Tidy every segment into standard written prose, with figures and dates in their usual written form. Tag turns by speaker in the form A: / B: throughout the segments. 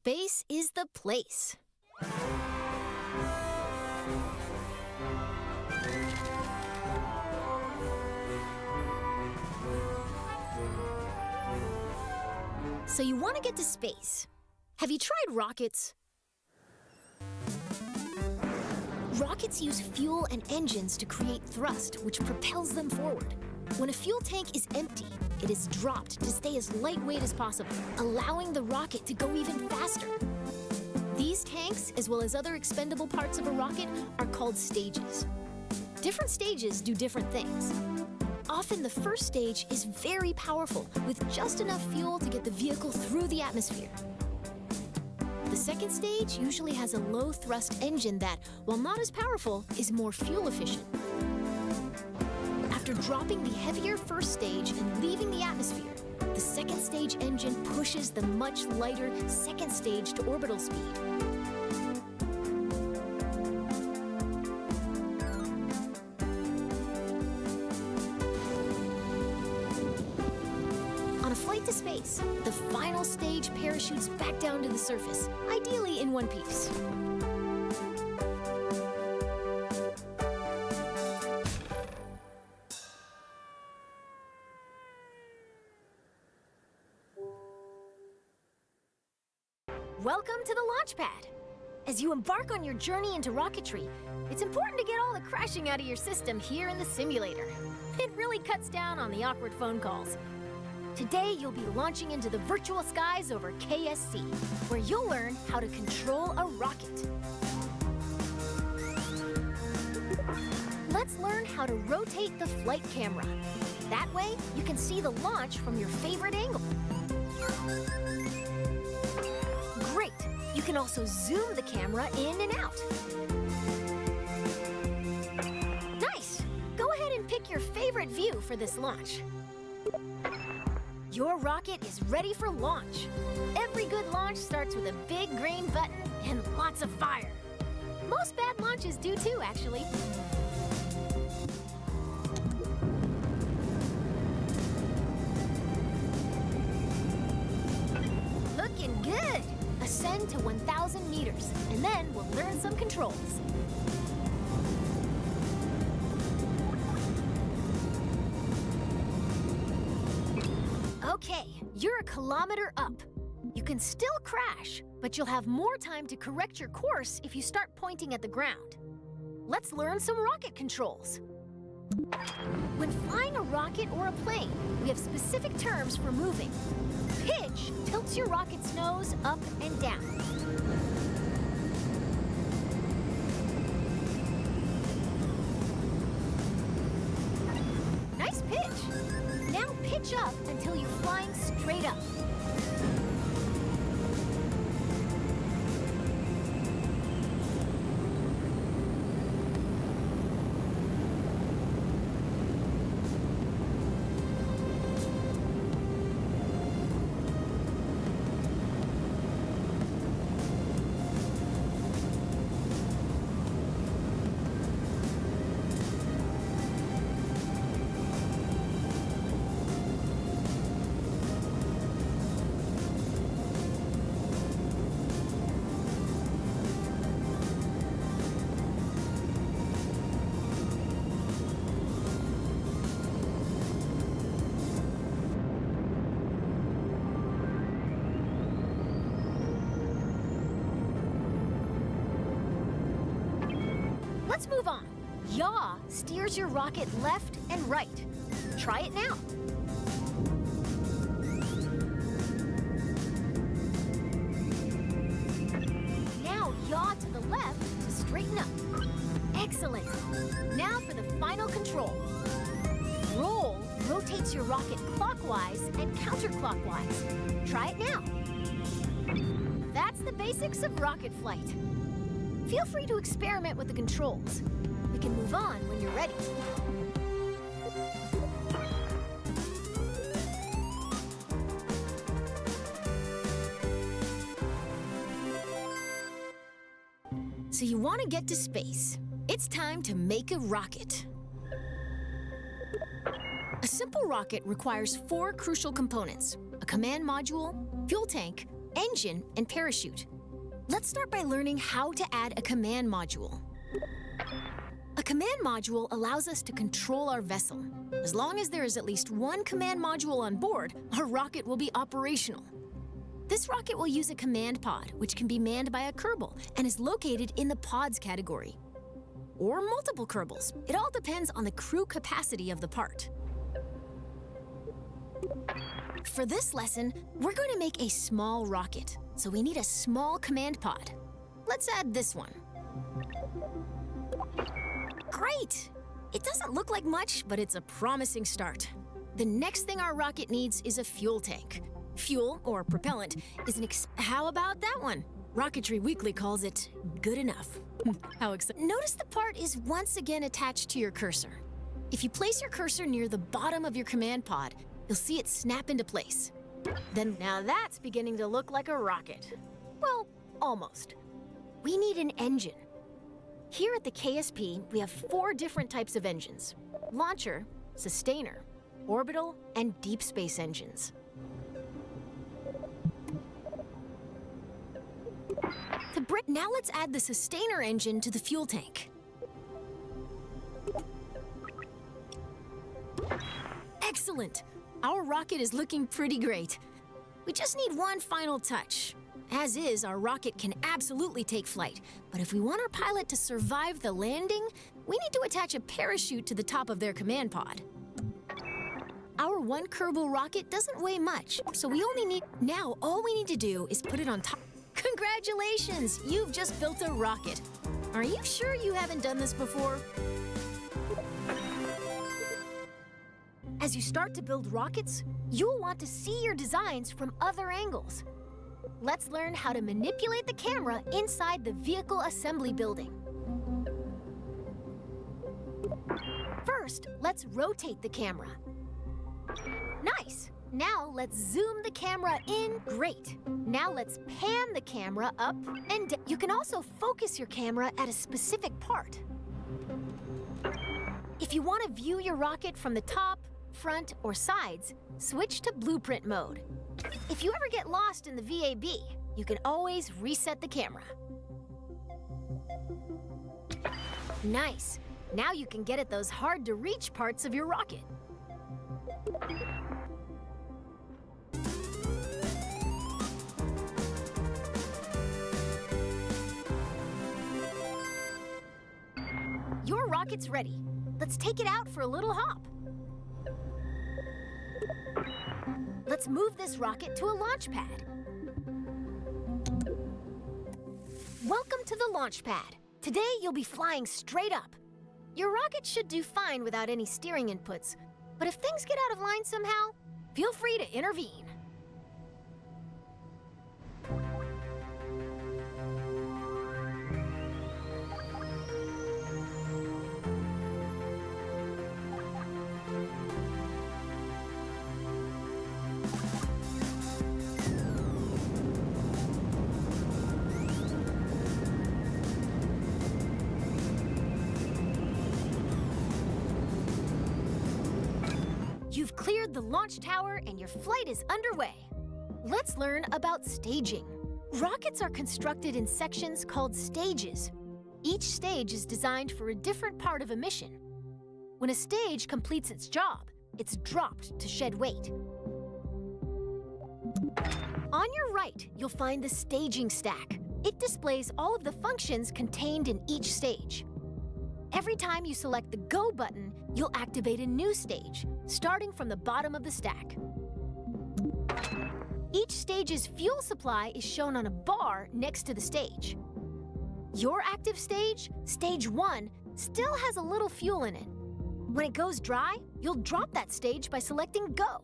A: Space is the place. So you want to get to space. Have you tried rockets? Rockets use fuel and engines to create thrust, which propels them forward. When a fuel tank is empty, it is dropped to stay as lightweight as possible, allowing the rocket to go even faster. These tanks, as well as other expendable parts of a rocket, are called stages. Different stages do different things. Often the first stage is very powerful, with just enough fuel to get the vehicle through the atmosphere. The second stage usually has a low-thrust engine that, while not as powerful, is more fuel efficient. After dropping the heavier first stage and leaving the atmosphere, the second stage engine pushes the much lighter second stage to orbital speed. On a flight to space, the final stage parachutes back down to the surface, ideally in one piece. Welcome to the launch pad. As you embark on your journey into rocketry, it's important to get all the crashing out of your system here in the simulator. It really cuts down on the awkward phone calls. Today, you'll be launching into the virtual skies over KSC, where you'll learn how to control a rocket. Let's learn how to rotate the flight camera. That way, you can see the launch from your favorite angle. Great! You can also zoom the camera in and out. Nice! Go ahead and pick your favorite view for this launch. Your rocket is ready for launch. Every good launch starts with a big green button and lots of fire. Most bad launches do too, actually. Looking good! Ascend to 1,000 meters, and then we'll learn some controls. Okay, you're 1 kilometer up. You can still crash, but you'll have more time to correct your course if you start pointing at the ground. Let's learn some rocket controls. When flying a rocket or a plane, we have specific terms for moving. Pitch tilts your rocket's nose up and down. Nice pitch. Now pitch up until you're flying straight up. Let's move on. Yaw steers your rocket left and right. Try it now. Now yaw to the left to straighten up. Excellent. Now for the final control. Roll rotates your rocket clockwise and counterclockwise. Try it now. That's the basics of rocket flight. Feel free to experiment with the controls. We can move on when you're ready. So you want to get to space. It's time to make a rocket. A simple rocket requires 4 crucial components: a command module, fuel tank, engine, and parachute. Let's start by learning how to add a command module. A command module allows us to control our vessel. As long as there is at least one command module on board, our rocket will be operational. This rocket will use a command pod, which can be manned by a Kerbal and is located in the pods category. Or multiple Kerbals. It all depends on the crew capacity of the part. For this lesson, we're going to make a small rocket, so we need a small command pod. Let's add this one. Great! It doesn't look like much, but it's a promising start. The next thing our rocket needs is a fuel tank. Fuel, or propellant, is How about that one? Rocketry Weekly calls it good enough. How exciting. Notice the part is once again attached to your cursor. If you place your cursor near the bottom of your command pod, you'll see it snap into place. Now that's beginning to look like a rocket. Well, almost. We need an engine. Here at the KSP, we have 4 different types of engines: launcher, sustainer, orbital, and deep space engines. Now let's add the sustainer engine to the fuel tank. Excellent! Our rocket is looking pretty great. We just need one final touch. As is, our rocket can absolutely take flight, but if we want our pilot to survive the landing, we need to attach a parachute to the top of their command pod. Our one Kerbal rocket doesn't weigh much, so now all we need to do is put it on top. Congratulations! You've just built a rocket. Are you sure you haven't done this before? As you start to build rockets, you'll want to see your designs from other angles. Let's learn how to manipulate the camera inside the vehicle assembly building. First, let's rotate the camera. Nice! Now let's zoom the camera in. Great! Now let's pan the camera up and down. You can also focus your camera at a specific part. If you want to view your rocket from the top, front, or sides, switch to blueprint mode. If you ever get lost in the VAB, you can always reset the camera. Nice! Now you can get at those hard-to-reach parts of your rocket. Your rocket's ready. Let's take it out for a little hop. Let's move this rocket to a launch pad. Welcome to the launch pad. Today you'll be flying straight up. Your rocket should do fine without any steering inputs, but if things get out of line somehow, feel free to intervene. You've cleared the launch tower and your flight is underway. Let's learn about staging. Rockets are constructed in sections called stages. Each stage is designed for a different part of a mission. When a stage completes its job, it's dropped to shed weight. On your right, you'll find the staging stack. It displays all of the functions contained in each stage. Every time you select the Go button, you'll activate a new stage, starting from the bottom of the stack. Each stage's fuel supply is shown on a bar next to the stage. Your active stage, Stage 1, still has a little fuel in it. When it goes dry, you'll drop that stage by selecting Go.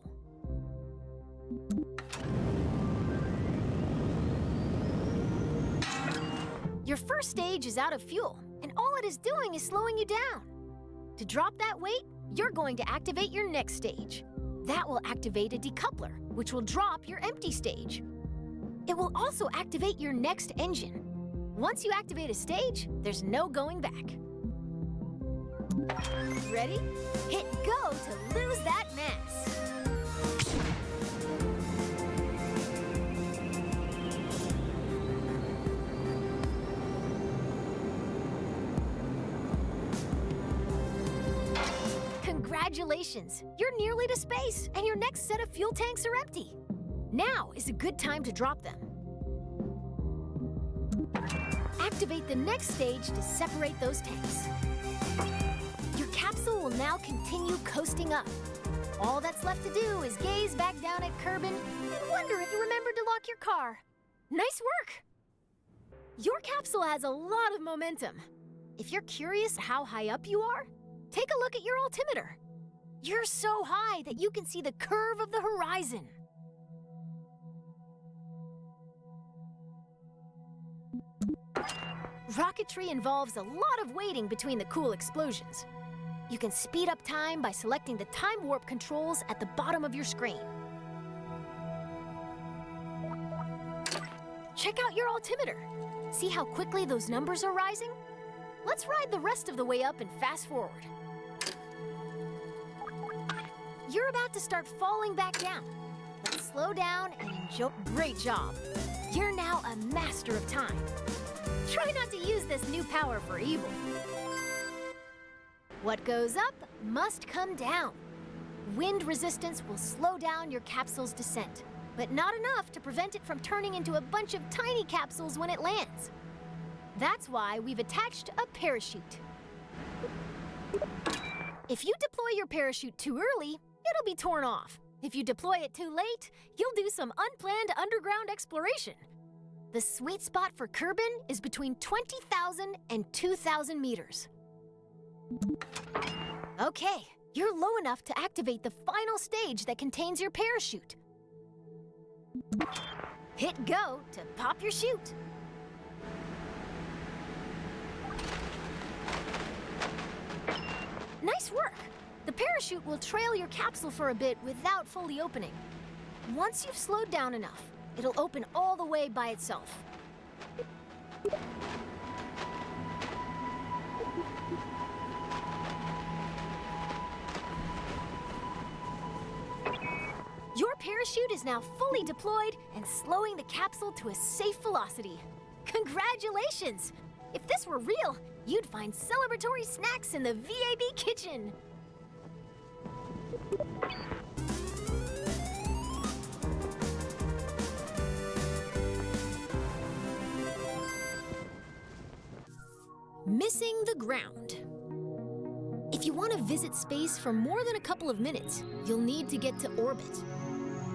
A: Your first stage is out of fuel, and all it is doing is slowing you down. To drop that weight, you're going to activate your next stage. That will activate a decoupler, which will drop your empty stage. It will also activate your next engine. Once you activate a stage, there's no going back. Ready? Hit Go to lose that mass. Congratulations! You're nearly to space, and your next set of fuel tanks are empty. Now is a good time to drop them. Activate the next stage to separate those tanks. Your capsule will now continue coasting up. All that's left to do is gaze back down at Kerbin and wonder if you remembered to lock your car. Nice work! Your capsule has a lot of momentum. If you're curious how high up you are, take a look at your altimeter. You're so high that you can see the curve of the horizon. Rocketry involves a lot of waiting between the cool explosions. You can speed up time by selecting the time warp controls at the bottom of your screen. Check out your altimeter. See how quickly those numbers are rising? Let's ride the rest of the way up and fast forward. You're about to start falling back down. Let's slow down and enjoy. Great job. You're now a master of time. Try not to use this new power for evil. What goes up must come down. Wind resistance will slow down your capsule's descent, but not enough to prevent it from turning into a bunch of tiny capsules when it lands. That's why we've attached a parachute. If you deploy your parachute too early, it'll be torn off. If you deploy it too late, you'll do some unplanned underground exploration. The sweet spot for Kerbin is between 20,000 and 2,000 meters. Okay, you're low enough to activate the final stage that contains your parachute. Hit go to pop your chute. Nice work! The parachute will trail your capsule for a bit without fully opening. Once you've slowed down enough, it'll open all the way by itself. Your parachute is now fully deployed and slowing the capsule to a safe velocity. Congratulations! If this were real, you'd find celebratory snacks in the VAB kitchen. Missing the ground. If you want to visit space for more than a couple of minutes, you'll need to get to orbit.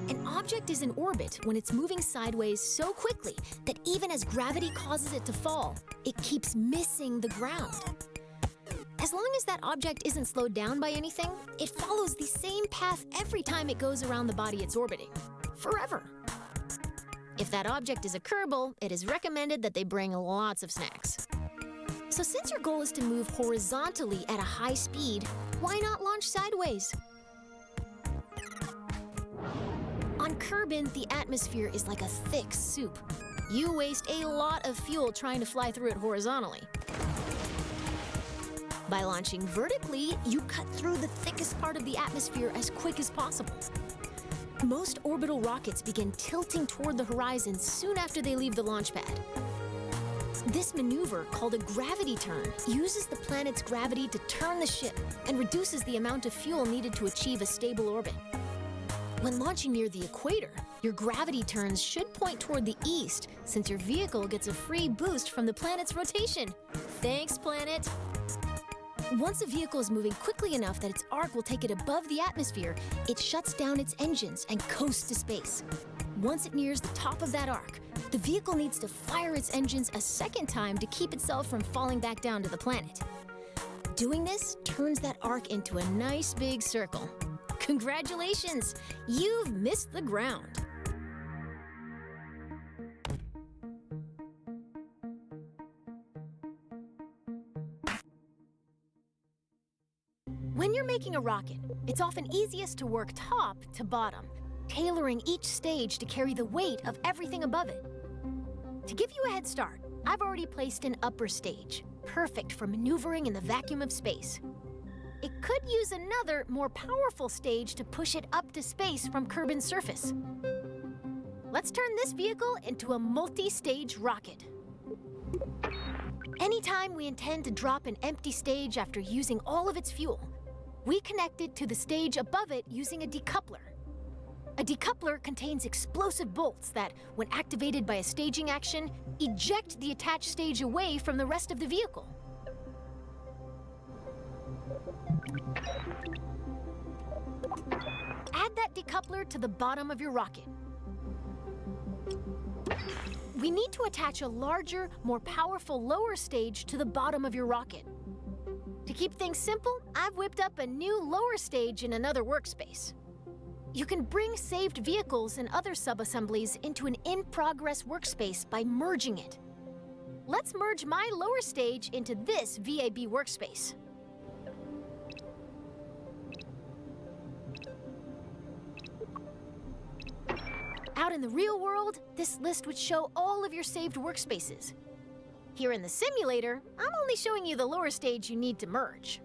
A: An object is in orbit when it's moving sideways so quickly that even as gravity causes it to fall, it keeps missing the ground. As long as that object isn't slowed down by anything, it follows the same path every time it goes around the body it's orbiting, forever. If that object is a Kerbal, it is recommended that they bring lots of snacks. So since your goal is to move horizontally at a high speed, why not launch sideways? On Kerbin, the atmosphere is like a thick soup. You waste a lot of fuel trying to fly through it horizontally. By launching vertically, you cut through the thickest part of the atmosphere as quick as possible. Most orbital rockets begin tilting toward the horizon soon after they leave the launch pad. This maneuver, called a gravity turn, uses the planet's gravity to turn the ship and reduces the amount of fuel needed to achieve a stable orbit. When launching near the equator, your gravity turns should point toward the east, since your vehicle gets a free boost from the planet's rotation. Thanks, planet! Once a vehicle is moving quickly enough that its arc will take it above the atmosphere, it shuts down its engines and coasts to space. Once it nears the top of that arc, the vehicle needs to fire its engines a second time to keep itself from falling back down to the planet. Doing this turns that arc into a nice big circle. Congratulations! You've missed the ground. When you're making a rocket, it's often easiest to work top to bottom, tailoring each stage to carry the weight of everything above it. To give you a head start, I've already placed an upper stage, perfect for maneuvering in the vacuum of space. It could use another, more powerful stage to push it up to space from Kerbin's surface. Let's turn this vehicle into a multi-stage rocket. Anytime we intend to drop an empty stage after using all of its fuel, We connect it to the stage above it using a decoupler. A decoupler contains explosive bolts that, when activated by a staging action, eject the attached stage away from the rest of the vehicle. Add that decoupler to the bottom of your rocket. We need to attach a larger, more powerful lower stage to the bottom of your rocket. To keep things simple, I've whipped up a new lower stage in another workspace. You can bring saved vehicles and other sub-assemblies into an in-progress workspace by merging it. Let's merge my lower stage into this VAB workspace. Out in the real world, this list would show all of your saved workspaces. Here in the simulator, I'm only showing you the lower stage you need to merge.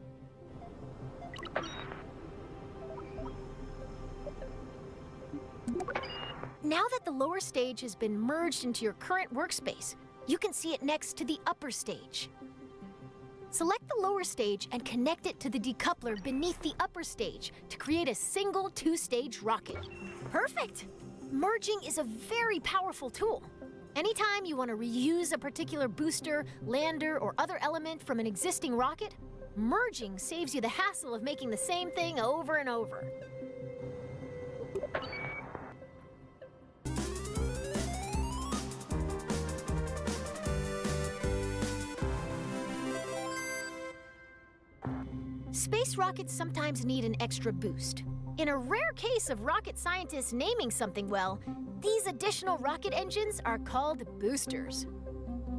A: Now that the lower stage has been merged into your current workspace, you can see it next to the upper stage. Select the lower stage and connect it to the decoupler beneath the upper stage to create a single two-stage rocket. Perfect! Merging is a very powerful tool. Anytime you want to reuse a particular booster, lander, or other element from an existing rocket, merging saves you the hassle of making the same thing over and over. Space rockets sometimes need an extra boost. In a rare case of rocket scientists naming something well, these additional rocket engines are called boosters.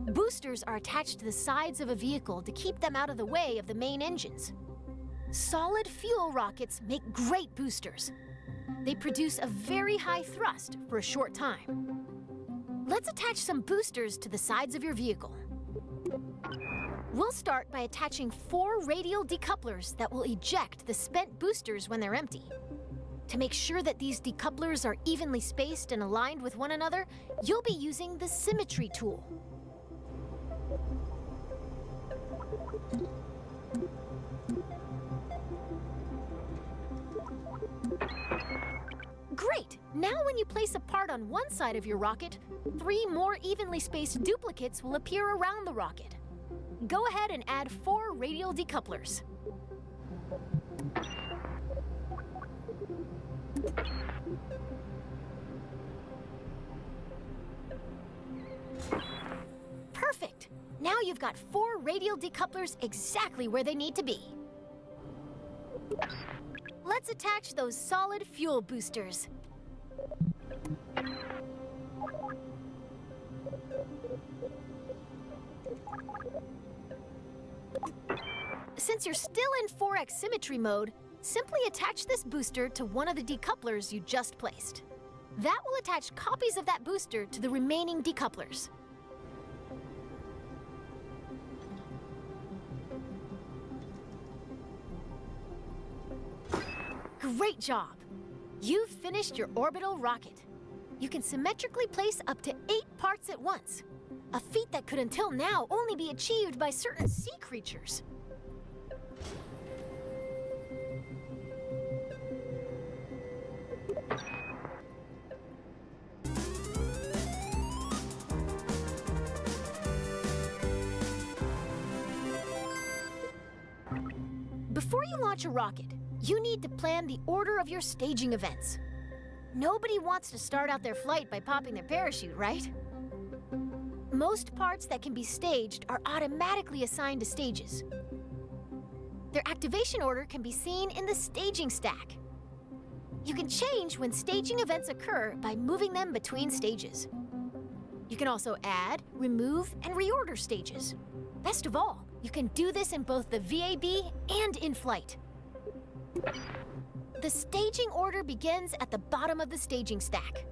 A: Boosters are attached to the sides of a vehicle to keep them out of the way of the main engines. Solid fuel rockets make great boosters. They produce a very high thrust for a short time. Let's attach some boosters to the sides of your vehicle. We'll start by attaching 4 radial decouplers that will eject the spent boosters when they're empty. To make sure that these decouplers are evenly spaced and aligned with one another, you'll be using the symmetry tool. Great! Now when you place a part on one side of your rocket, 3 more evenly spaced duplicates will appear around the rocket. Go ahead and add 4 radial decouplers. Perfect! Now you've got 4 radial decouplers exactly where they need to be. Let's attach those solid fuel boosters. Since you're still in 4x symmetry mode, simply attach this booster to one of the decouplers you just placed. That will attach copies of that booster to the remaining decouplers. Great job! You've finished your orbital rocket. You can symmetrically place up to 8 parts at once, a feat that could until now only be achieved by certain sea creatures. Before you launch a rocket, you need to plan the order of your staging events. Nobody wants to start out their flight by popping their parachute, right? Most parts that can be staged are automatically assigned to stages. Their activation order can be seen in the staging stack. You can change when staging events occur by moving them between stages. You can also add, remove, and reorder stages. Best of all, you can do this in both the VAB and in flight. The staging order begins at the bottom of the staging stack.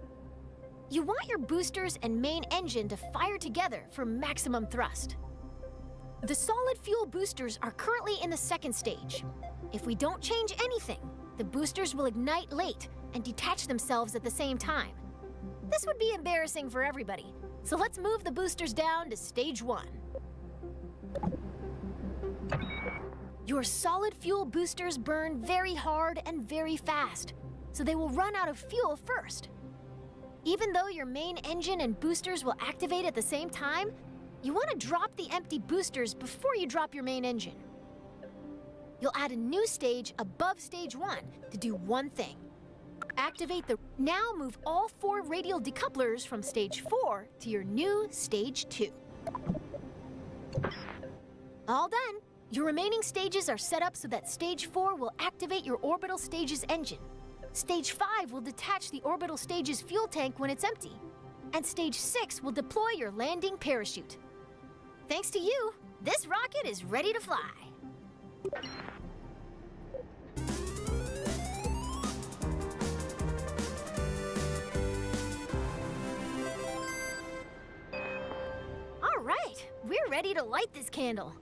A: You want your boosters and main engine to fire together for maximum thrust. The solid fuel boosters are currently in the second stage. If we don't change anything, the boosters will ignite late and detach themselves at the same time. This would be embarrassing for everybody, so let's move the boosters down to stage 1. Your solid fuel boosters burn very hard and very fast, so they will run out of fuel first. Even though your main engine and boosters will activate at the same time, you want to drop the empty boosters before you drop your main engine. You'll add a new stage above stage 1 to do one thing. Activate the... Now move all 4 radial decouplers from stage 4 to your new stage 2. All done. Your remaining stages are set up so that stage 4 will activate your orbital stage's engine. Stage 5 will detach the orbital stage's fuel tank when it's empty. And stage 6 will deploy your landing parachute. Thanks to you, this rocket is ready to fly. All right, we're ready to light this candle.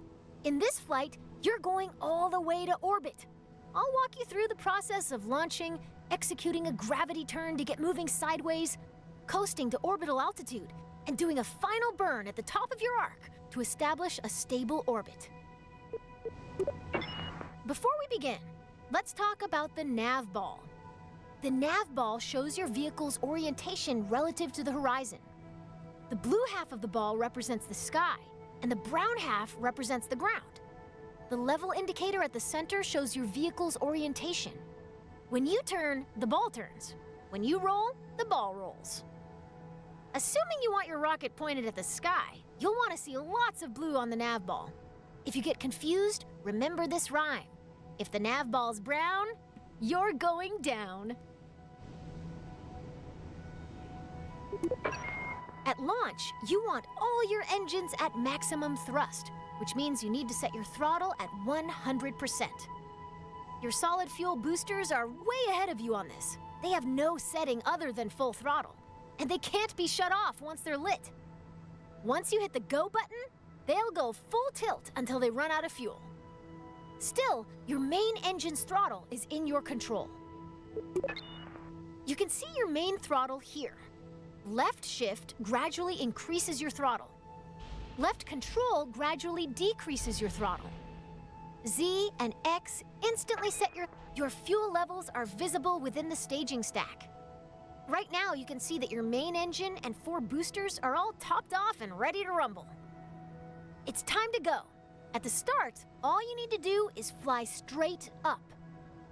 A: In this flight, you're going all the way to orbit. I'll walk you through the process of launching, executing a gravity turn to get moving sideways, coasting to orbital altitude, and doing a final burn at the top of your arc to establish a stable orbit. Before we begin, let's talk about the Navball. The Navball shows your vehicle's orientation relative to the horizon. The blue half of the ball represents the sky, and the brown half represents the ground. The level indicator at the center shows your vehicle's orientation. When you turn, the ball turns. When you roll, the ball rolls. Assuming you want your rocket pointed at the sky, you'll want to see lots of blue on the Navball. If you get confused, remember this rhyme. If the Navball's brown, you're going down. At launch, you want all your engines at maximum thrust, which means you need to set your throttle at 100%. Your solid fuel boosters are way ahead of you on this. They have no setting other than full throttle, and they can't be shut off once they're lit. Once you hit the go button, they'll go full tilt until they run out of fuel. Still, your main engine's throttle is in your control. You can see your main throttle here. Left shift gradually increases your throttle. Left control gradually decreases your throttle. Z and X instantly set your fuel levels are visible within the staging stack. Right now, you can see that your main engine and 4 boosters are all topped off and ready to rumble. It's time to go. At the start, all you need to do is fly straight up.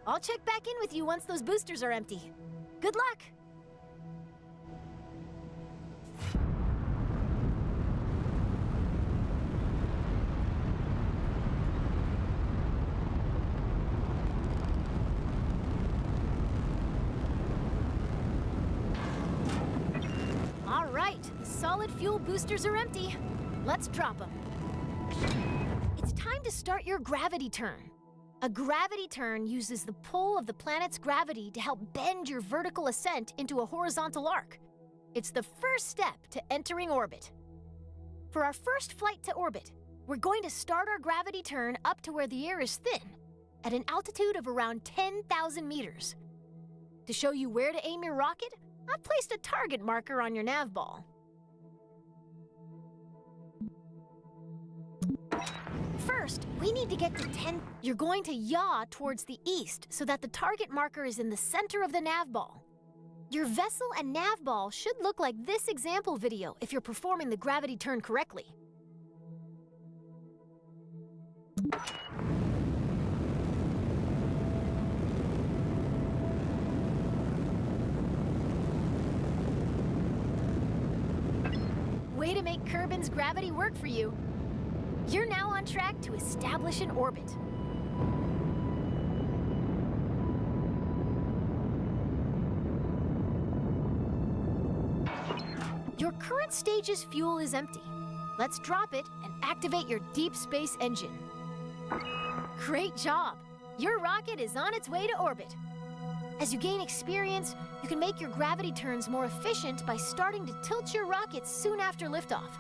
A: I'll check back in with you once those boosters are empty. Good luck! All right, the solid fuel boosters are empty. Let's drop them. It's time to start your gravity turn. A gravity turn uses the pull of the planet's gravity to help bend your vertical ascent into a horizontal arc. It's the first step to entering orbit. For our first flight to orbit, we're going to start our gravity turn up to where the air is thin, at an altitude of around 10,000 meters. To show you where to aim your rocket, I've placed a target marker on your Navball. First, we need to get to 10. You're going to yaw towards the east so that the target marker is in the center of the Navball. Your vessel and Navball should look like this example video if you're performing the gravity turn correctly. Way to make Kerbin's gravity work for you. You're now on track to establish an orbit. Your current stage's fuel is empty. Let's drop it and activate your deep space engine. Great job! Your rocket is on its way to orbit. As you gain experience, you can make your gravity turns more efficient by starting to tilt your rockets soon after liftoff.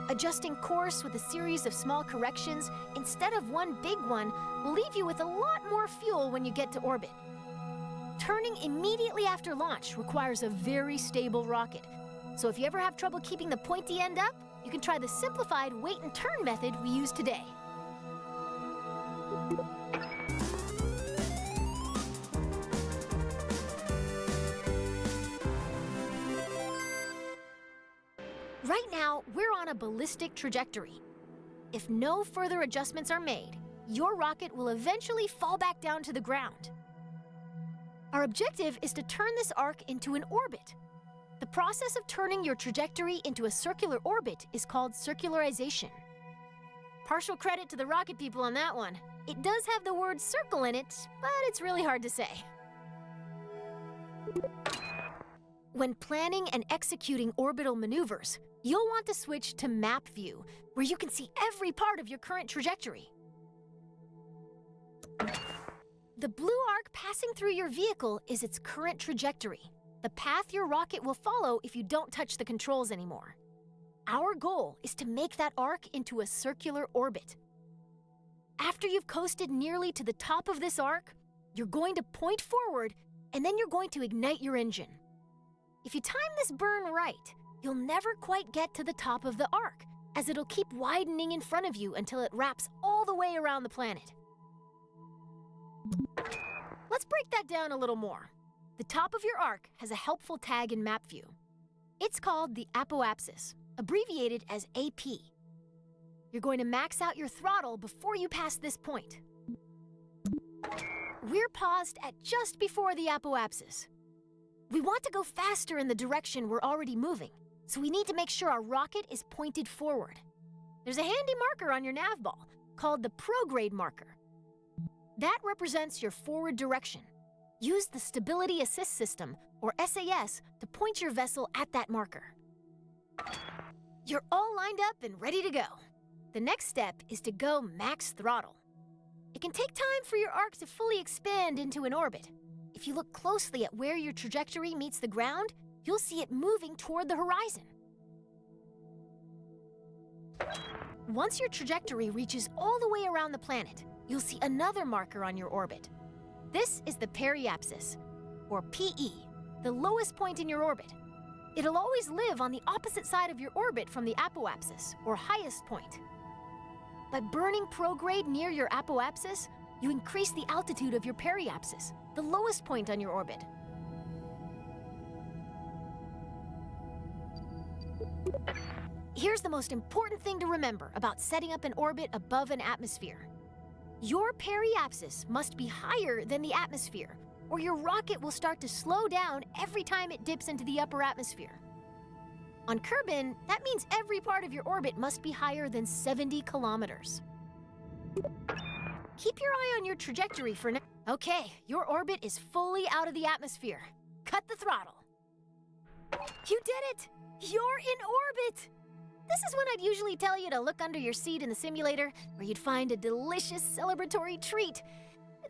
A: Adjusting course with a series of small corrections instead of one big one will leave you with a lot more fuel when you get to orbit. Turning immediately after launch requires a very stable rocket, so if you ever have trouble keeping the pointy end up, you can try the simplified wait and turn method we use today. Right now, we're on a ballistic trajectory. If no further adjustments are made, your rocket will eventually fall back down to the ground. Our objective is to turn this arc into an orbit. The process of turning your trajectory into a circular orbit is called circularization. Partial credit to the rocket people on that one. It does have the word circle in it, but it's really hard to say. When planning and executing orbital maneuvers, you'll want to switch to map view, where you can see every part of your current trajectory. The blue arc passing through your vehicle is its current trajectory, the path your rocket will follow if you don't touch the controls anymore. Our goal is to make that arc into a circular orbit. After you've coasted nearly to the top of this arc, you're going to point forward, and then you're going to ignite your engine. If you time this burn right, you'll never quite get to the top of the arc, as it'll keep widening in front of you until it wraps all the way around the planet. Let's break that down a little more. The top of your arc has a helpful tag in map view. It's called the apoapsis, abbreviated as AP. You're going to max out your throttle before you pass this point. We're paused at just before the apoapsis. We want to go faster in the direction we're already moving, so we need to make sure our rocket is pointed forward. There's a handy marker on your navball called the prograde marker. That represents your forward direction. Use the Stability Assist System, or SAS, to point your vessel at that marker. You're all lined up and ready to go. The next step is to go max throttle. It can take time for your arc to fully expand into an orbit. If you look closely at where your trajectory meets the ground, you'll see it moving toward the horizon. Once your trajectory reaches all the way around the planet, you'll see another marker on your orbit. This is the periapsis, or PE, the lowest point in your orbit. It'll always live on the opposite side of your orbit from the apoapsis, or highest point. By burning prograde near your apoapsis, you increase the altitude of your periapsis, the lowest point on your orbit. Here's the most important thing to remember about setting up an orbit above an atmosphere. Your periapsis must be higher than the atmosphere, or your rocket will start to slow down every time it dips into the upper atmosphere. On Kerbin, that means every part of your orbit must be higher than 70 kilometers. Keep your eye on your trajectory for now. Okay, your orbit is fully out of the atmosphere. Cut the throttle. You did it! You're in orbit! This is when I'd usually tell you to look under your seat in the simulator, where you'd find a delicious celebratory treat.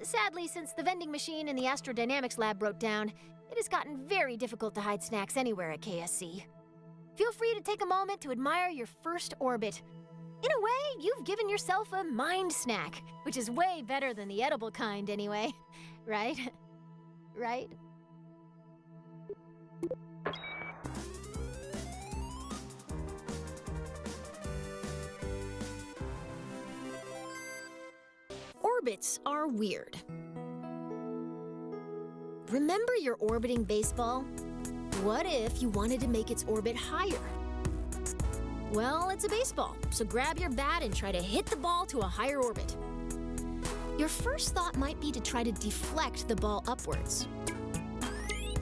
A: Sadly, since the vending machine in the astrodynamics lab broke down, it has gotten very difficult to hide snacks anywhere at KSC. Feel free to take a moment to admire your first orbit. In a way, you've given yourself a mind snack, which is way better than the edible kind anyway. Right? Right? Orbits are weird. Remember your orbiting baseball? What if you wanted to make its orbit higher? Well, it's a baseball, so grab your bat and try to hit the ball to a higher orbit. Your first thought might be to try to deflect the ball upwards.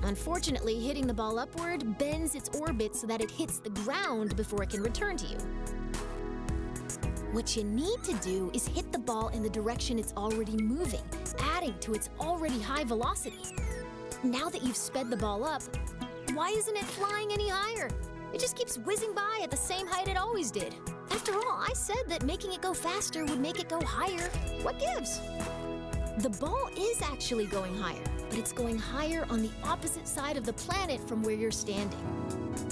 A: Unfortunately, hitting the ball upward bends its orbit so that it hits the ground before it can return to you. What you need to do is hit the ball in the direction it's already moving, adding to its already high velocity. Now that you've sped the ball up, why isn't it flying any higher? It just keeps whizzing by at the same height it always did. After all, I said that making it go faster would make it go higher. What gives? The ball is actually going higher, but it's going higher on the opposite side of the planet from where you're standing.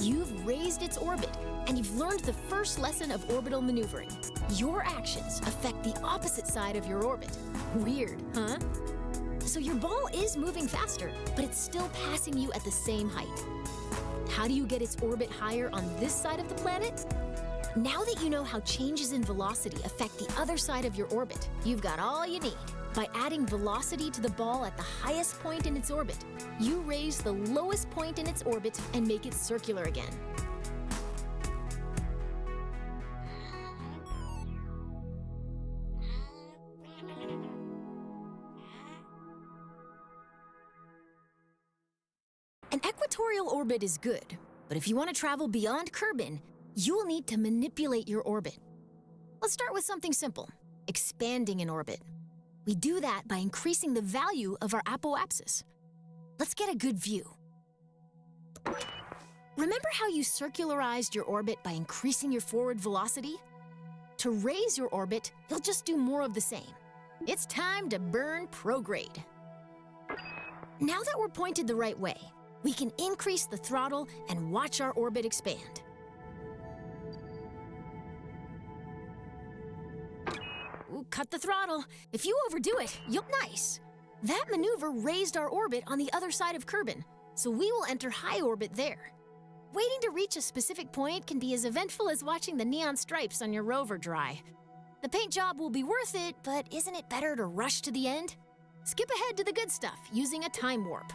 A: You've raised its orbit, and you've learned the first lesson of orbital maneuvering. Your actions affect the opposite side of your orbit. Weird, huh? So your ball is moving faster, but it's still passing you at the same height. How do you get its orbit higher on this side of the planet? Now that you know how changes in velocity affect the other side of your orbit, you've got all you need. By adding velocity to the ball at the highest point in its orbit, you raise the lowest point in its orbit and make it circular again. An equatorial orbit is good, but if you want to travel beyond Kerbin, you'll need to manipulate your orbit. Let's start with something simple, expanding an orbit. We do that by increasing the value of our apoapsis. Let's get a good view. Remember how you circularized your orbit by increasing your forward velocity? To raise your orbit, you'll just do more of the same. It's time to burn prograde. Now that we're pointed the right way, we can increase the throttle and watch our orbit expand. Ooh, cut the throttle. If you overdo it, you'll... Nice! That maneuver raised our orbit on the other side of Kerbin, so we will enter high orbit there. Waiting to reach a specific point can be as eventful as watching the neon stripes on your rover dry. The paint job will be worth it, but isn't it better to rush to the end? Skip ahead to the good stuff using a time warp.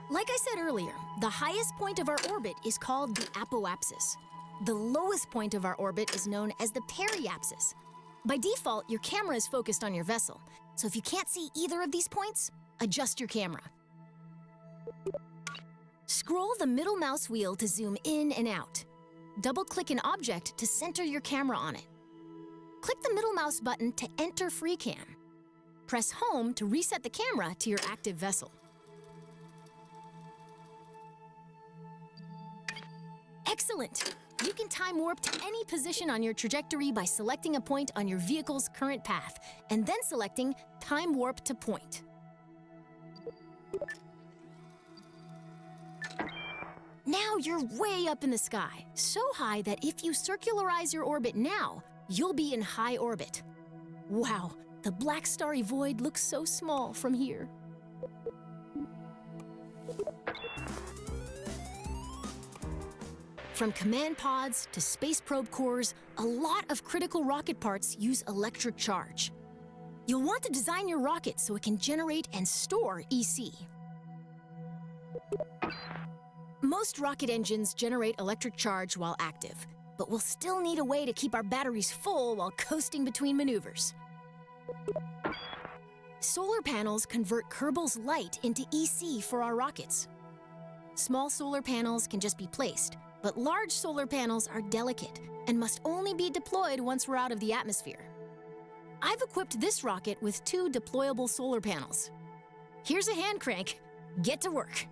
A: Like I said earlier, the highest point of our orbit is called the apoapsis. The lowest point of our orbit is known as the periapsis. By default, your camera is focused on your vessel, so if you can't see either of these points, adjust your camera. Scroll the middle mouse wheel to zoom in and out. Double-click an object to center your camera on it. Click the middle mouse button to enter FreeCam. Press Home to reset the camera to your active vessel. Excellent! You can time warp to any position on your trajectory by selecting a point on your vehicle's current path, and then selecting Time Warp to Point. Now you're way up in the sky, so high that if you circularize your orbit now, you'll be in high orbit. Wow, the black starry void looks so small from here. From command pods to space probe cores, a lot of critical rocket parts use electric charge. You'll want to design your rocket so it can generate and store EC. Most rocket engines generate electric charge while active, but we'll still need a way to keep our batteries full while coasting between maneuvers. Solar panels convert Kerbal's light into EC for our rockets. Small solar panels can just be placed, but large solar panels are delicate and must only be deployed once we're out of the atmosphere. I've equipped this rocket with 2 deployable solar panels. Here's a hand crank. Get to work.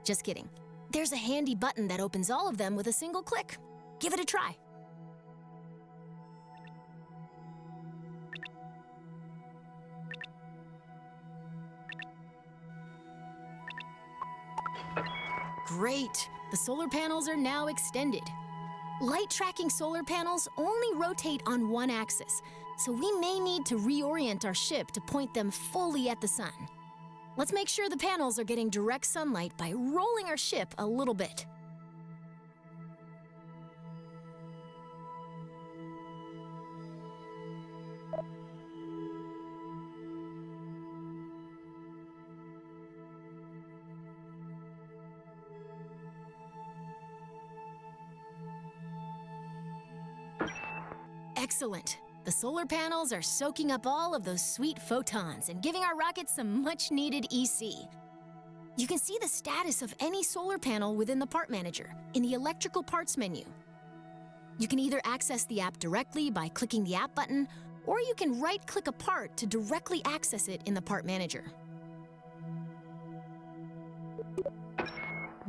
A: Just kidding. There's a handy button that opens all of them with a single click. Give it a try. Great! The solar panels are now extended. Light-tracking solar panels only rotate on one axis, so we may need to reorient our ship to point them fully at the sun. Let's make sure the panels are getting direct sunlight by rolling our ship a little bit. Excellent. The solar panels are soaking up all of those sweet photons and giving our rocket some much-needed EC. You can see the status of any solar panel within the Part Manager in the Electrical Parts menu. You can either access the app directly by clicking the app button, or you can right-click a part to directly access it in the Part Manager.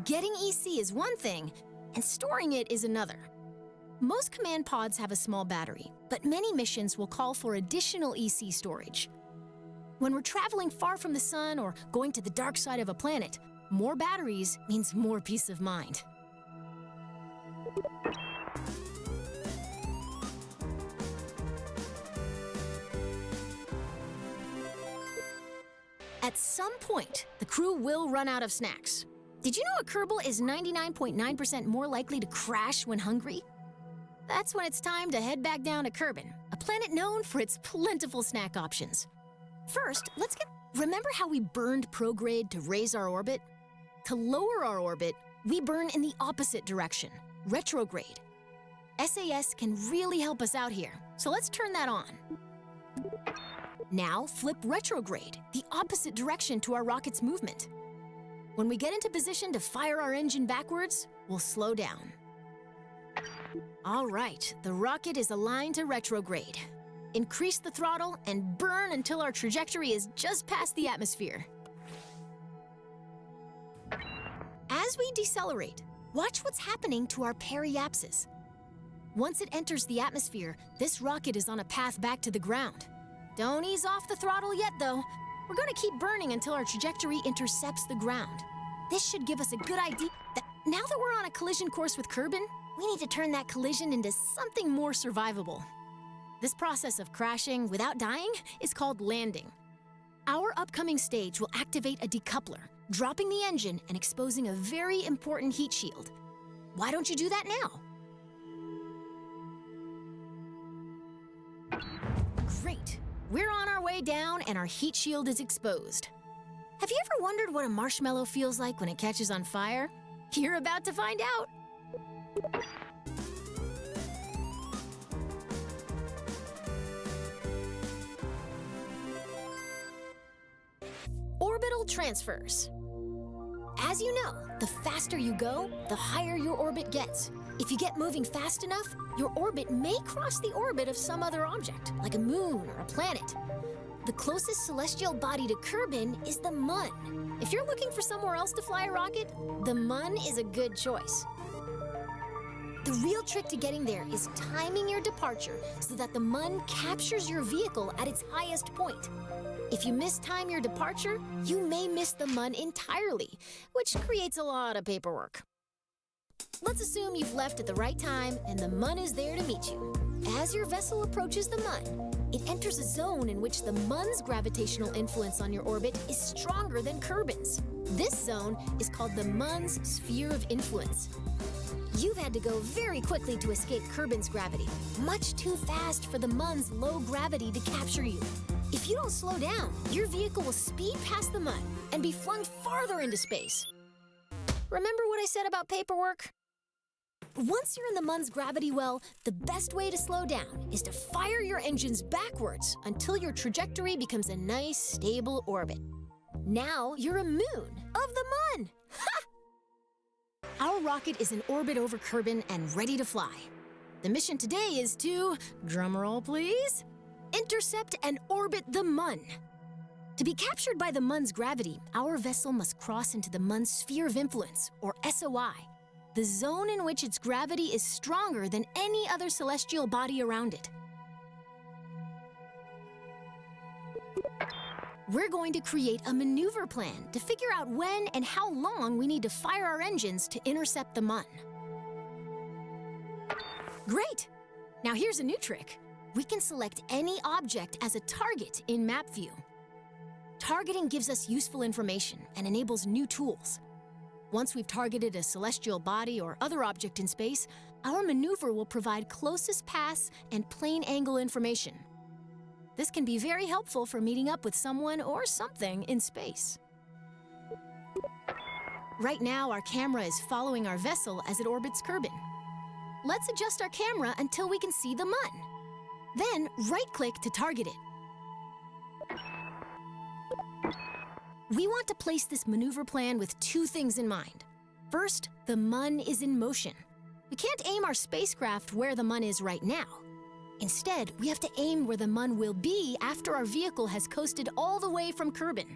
A: Getting EC is one thing, and storing it is another. Most command pods have a small battery, but many missions will call for additional EC storage. When we're traveling far from the sun or going to the dark side of a planet, more batteries means more peace of mind. At some point, the crew will run out of snacks. Did you know a Kerbal is 99.9% more likely to crash when hungry? That's when it's time to head back down to Kerbin, a planet known for its plentiful snack options. First, remember how we burned prograde to raise our orbit? To lower our orbit, we burn in the opposite direction, retrograde. SAS can really help us out here, so let's turn that on. Now, flip retrograde, the opposite direction to our rocket's movement. When we get into position to fire our engine backwards, we'll slow down. All right, the rocket is aligned to retrograde. Increase the throttle and burn until our trajectory is just past the atmosphere. As we decelerate, watch what's happening to our periapsis. Once it enters the atmosphere, this rocket is on a path back to the ground. Don't ease off the throttle yet, though. We're going to keep burning until our trajectory intercepts the ground. This should give us a good idea that now that we're on a collision course with Kerbin, we need to turn that collision into something more survivable. This process of crashing without dying is called landing. Our upcoming stage will activate a decoupler, dropping the engine and exposing a very important heat shield. Why don't you do that now? Great. We're on our way down and our heat shield is exposed. Have you ever wondered what a marshmallow feels like when it catches on fire? You're about to find out. Orbital transfers. As you know, the faster you go, the higher your orbit gets. If you get moving fast enough, your orbit may cross the orbit of some other object, like a moon or a planet. The closest celestial body to Kerbin is the Mun. If you're looking for somewhere else to fly a rocket, the Mun is a good choice. The real trick to getting there is timing your departure so that the Mun captures your vehicle at its highest point. If you mistime your departure, you may miss the Mun entirely, which creates a lot of paperwork. Let's assume you've left at the right time and the Mun is there to meet you. As your vessel approaches the Mun, it enters a zone in which the Mun's gravitational influence on your orbit is stronger than Kerbin's. This zone is called the Mun's sphere of influence. You've had to go very quickly to escape Kerbin's gravity, much too fast for the Mun's low gravity to capture you. If you don't slow down, your vehicle will speed past the Mun and be flung farther into space. Remember what I said about paperwork? Once you're in the Mun's gravity well, the best way to slow down is to fire your engines backwards until your trajectory becomes a nice, stable orbit. Now you're a moon of the Mun! Ha! Our rocket is in orbit over Kerbin and ready to fly. The mission today is to, drumroll please, intercept and orbit the Mun. To be captured by the Mun's gravity, our vessel must cross into the Mun's sphere of influence, or SOI, the zone in which its gravity is stronger than any other celestial body around it. We're going to create a maneuver plan to figure out when and how long we need to fire our engines to intercept the Mun. Great! Now here's a new trick. We can select any object as a target in map view. Targeting gives us useful information and enables new tools. Once we've targeted a celestial body or other object in space, our maneuver will provide closest pass and plane angle information. This can be very helpful for meeting up with someone or something in space. Right now, our camera is following our vessel as it orbits Kerbin. Let's adjust our camera until we can see the Mun. Then, right-click to target it. We want to place this maneuver plan with two things in mind. First, the Mun is in motion. We can't aim our spacecraft where the Mun is right now. Instead, we have to aim where the Mun will be after our vehicle has coasted all the way from Kerbin.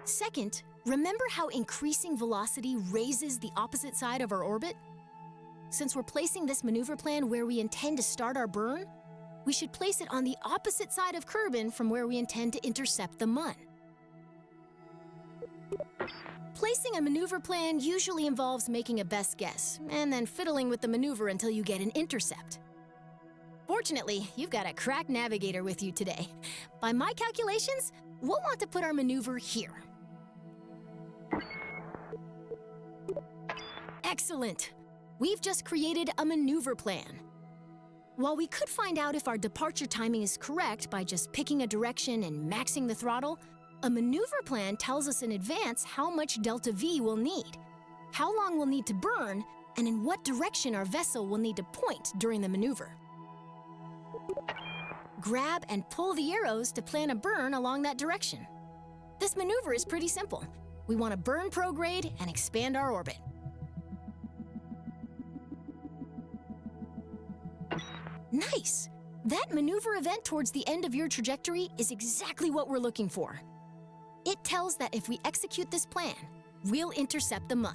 A: Second, remember how increasing velocity raises the opposite side of our orbit? Since we're placing this maneuver plan where we intend to start our burn, we should place it on the opposite side of Kerbin from where we intend to intercept the Mun. Placing a maneuver plan usually involves making a best guess, and then fiddling with the maneuver until you get an intercept. Fortunately, you've got a crack navigator with you today. By my calculations, we'll want to put our maneuver here. Excellent! We've just created a maneuver plan. While we could find out if our departure timing is correct by just picking a direction and maxing the throttle, a maneuver plan tells us in advance how much delta V we'll need, how long we'll need to burn, and in what direction our vessel will need to point during the maneuver. Grab and pull the arrows to plan a burn along that direction. This maneuver is pretty simple. We want to burn prograde and expand our orbit. Nice! That maneuver event towards the end of your trajectory is exactly what we're looking for. It tells that if we execute this plan, we'll intercept the Mun.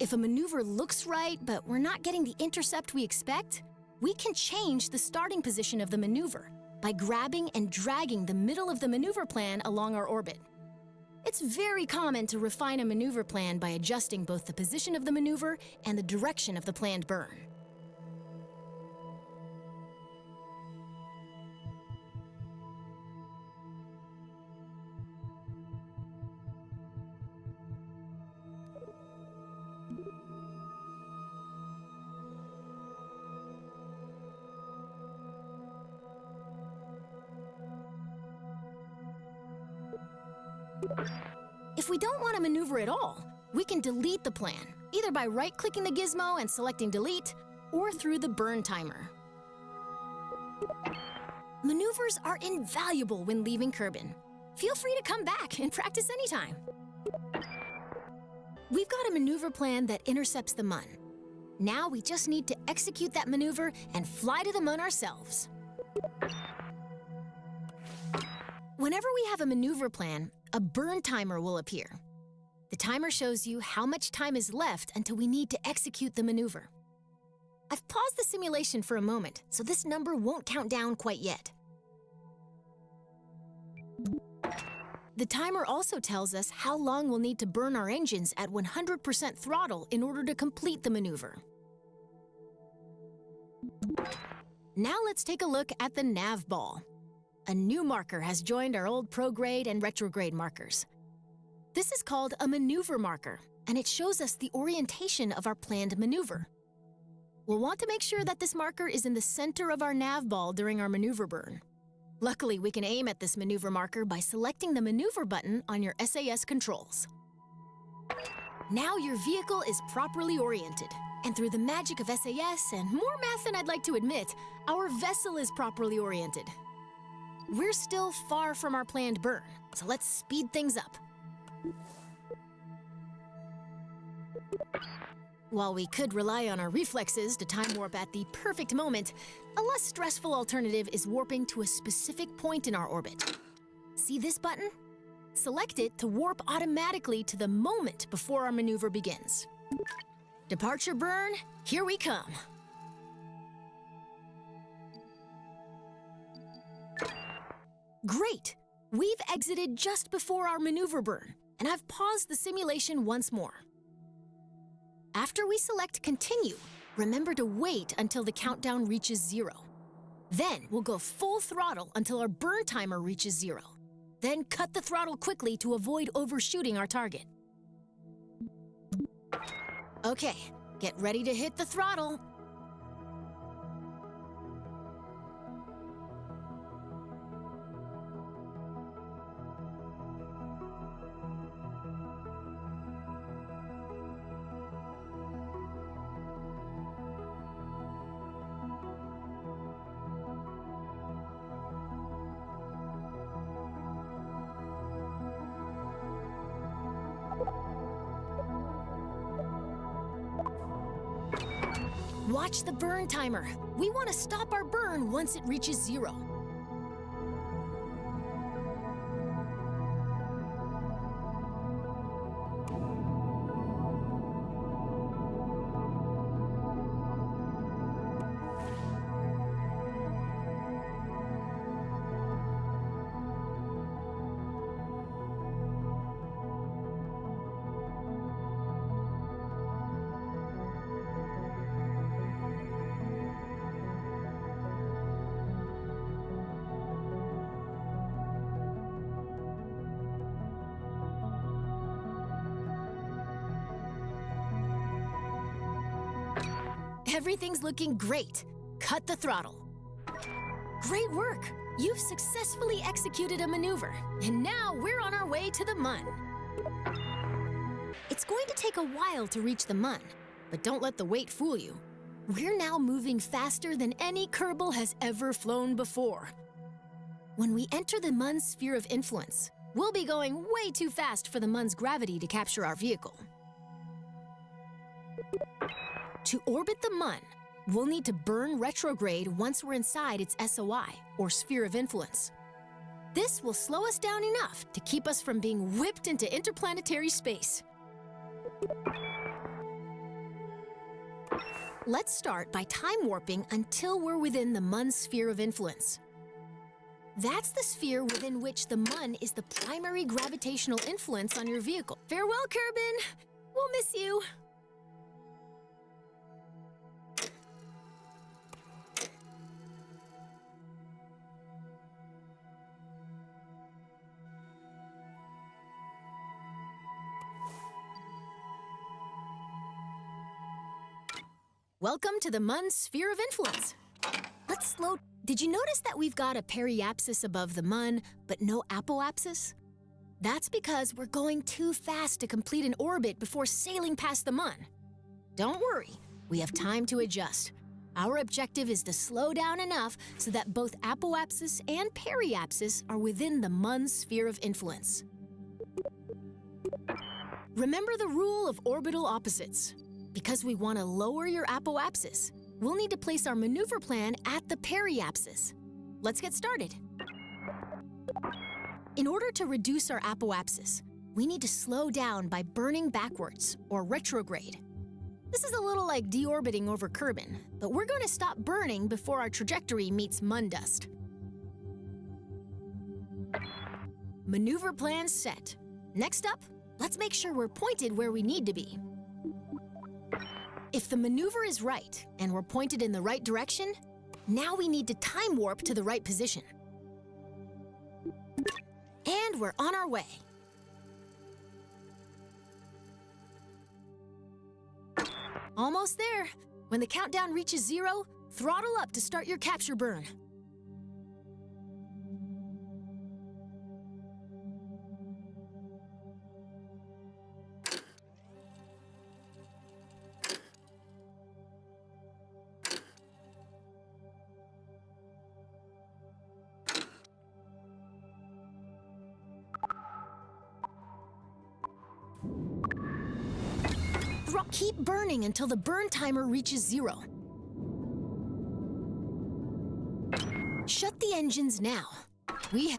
A: If a maneuver looks right, but we're not getting the intercept we expect, we can change the starting position of the maneuver by grabbing and dragging the middle of the maneuver plan along our orbit. It's very common to refine a maneuver plan by adjusting both the position of the maneuver and the direction of the planned burn. If we don't want to maneuver at all, we can delete the plan, either by right-clicking the gizmo and selecting delete, or through the burn timer. Maneuvers are invaluable when leaving Kerbin. Feel free to come back and practice anytime. We've got a maneuver plan that intercepts the Mun. Now we just need to execute that maneuver and fly to the Mun ourselves. Whenever we have a maneuver plan, a burn timer will appear. The timer shows you how much time is left until we need to execute the maneuver. I've paused the simulation for a moment, so this number won't count down quite yet. The timer also tells us how long we'll need to burn our engines at 100% throttle in order to complete the maneuver. Now let's take a look at the Navball. A new marker has joined our old prograde and retrograde markers. This is called a maneuver marker, and it shows us the orientation of our planned maneuver. We'll want to make sure that this marker is in the center of our Navball during our maneuver burn. Luckily, we can aim at this maneuver marker by selecting the maneuver button on your SAS controls. Now your vehicle is properly oriented, and through the magic of SAS and more math than I'd like to admit, our vessel is properly oriented. We're still far from our planned burn, so let's speed things up. While we could rely on our reflexes to time warp at the perfect moment, a less stressful alternative is warping to a specific point in our orbit. See this button? Select it to warp automatically to the moment before our maneuver begins. Departure burn, here we come. Great! We've exited just before our maneuver burn, and I've paused the simulation once more. After we select Continue, remember to wait until the countdown reaches 0. Then we'll go full throttle until our burn timer reaches 0. Then cut the throttle quickly to avoid overshooting our target. Okay, get ready to hit the throttle. Watch the burn timer. We want to stop our burn once it reaches 0. Everything's looking great. Cut the throttle. Great work! You've successfully executed a maneuver, and now we're on our way to the Mun. It's going to take a while to reach the Mun, but don't let the wait fool you. We're now moving faster than any Kerbal has ever flown before. When we enter the Mun's sphere of influence, we'll be going way too fast for the Mun's gravity to capture our vehicle. To orbit the Mun, we'll need to burn retrograde once we're inside its SOI, or sphere of influence. This will slow us down enough to keep us from being whipped into interplanetary space. Let's start by time warping until we're within the Mun's sphere of influence. That's the sphere within which the Mun is the primary gravitational influence on your vehicle. Farewell, Kerbin! We'll miss you! Welcome to the Mun's sphere of influence. Let's slow. Did you notice that we've got a periapsis above the Mun, but no apoapsis? That's because we're going too fast to complete an orbit before sailing past the Mun. Don't worry, we have time to adjust. Our objective is to slow down enough so that both apoapsis and periapsis are within the Mun's sphere of influence. Remember the rule of orbital opposites. Because we want to lower your apoapsis, we'll need to place our maneuver plan at the periapsis. Let's get started. In order to reduce our apoapsis, we need to slow down by burning backwards, or retrograde. This is a little like deorbiting over Kerbin, but we're going to stop burning before our trajectory meets Mun dust. Maneuver plan set. Next up, let's make sure we're pointed where we need to be. If the maneuver is right and we're pointed in the right direction, now we need to time warp to the right position. And we're on our way. Almost there. When the countdown reaches 0, throttle up to start your capture burn. Keep burning until the burn timer reaches 0. Shut the engines now.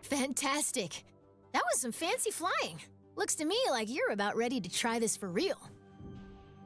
A: Fantastic. That was some fancy flying. Looks to me like you're about ready to try this for real.